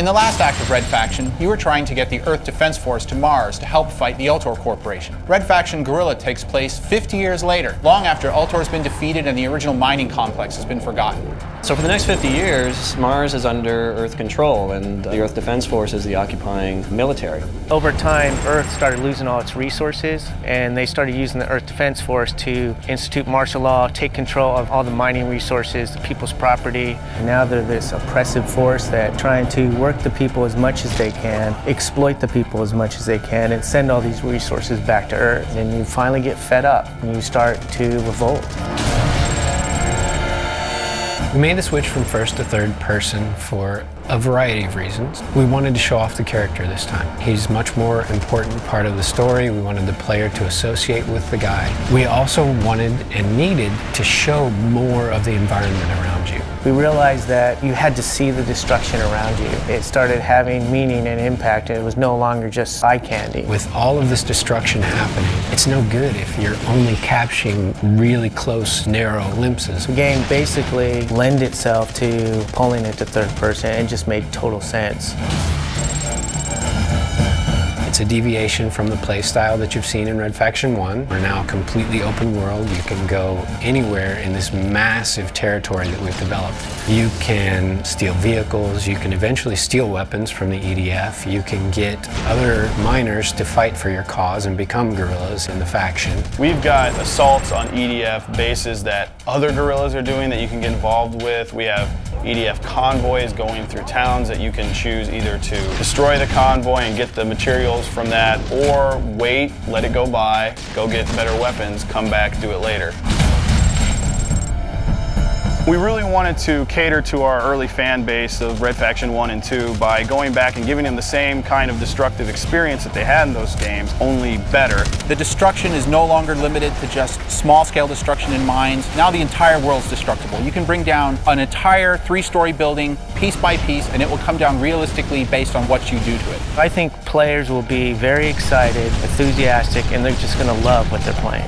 In the last act of Red Faction, you were trying to get the Earth Defense Force to Mars to help fight the Ultor Corporation. Red Faction Guerrilla takes place 50 years later, long after Ultor's been defeated and the original mining complex has been forgotten. So for the next 50 years, Mars is under Earth control, and the Earth Defense Force is the occupying military. Over time, Earth started losing all its resources, and they started using the Earth Defense Force to institute martial law, take control of all the mining resources, the people's property. And now they're this oppressive force that trying to work the people as much as they can, exploit the people as much as they can, and send all these resources back to Earth. And you finally get fed up, and you start to revolt. We made the switch from first to third person for a variety of reasons. We wanted to show off the character this time. He's a much more important part of the story. We wanted the player to associate with the guy. We also wanted and needed to show more of the environment around you. We realized that you had to see the destruction around you. It started having meaning and impact, and it was no longer just eye candy. With all of this destruction happening, it's no good if you're only capturing really close, narrow glimpses. The game basically lent itself to pulling it to third person and just made total sense. It's a deviation from the play style that you've seen in Red Faction 1. We're now a completely open world. You can go anywhere in this massive territory that we've developed. You can steal vehicles, you can eventually steal weapons from the EDF, you can get other miners to fight for your cause and become guerrillas in the faction. We've got assaults on EDF bases that other guerrillas are doing that you can get involved with. We have EDF convoys going through towns that you can choose either to destroy the convoy and get the materials from that, or wait, let it go by, go get better weapons, come back, do it later. We really wanted to cater to our early fan base of Red Faction 1 and 2 by going back and giving them the same kind of destructive experience that they had in those games, only better. The destruction is no longer limited to just small-scale destruction in mines. Now the entire world's destructible. You can bring down an entire 3-story building piece by piece, and it will come down realistically based on what you do to it. I think players will be very excited, enthusiastic, and they're just going to love what they're playing.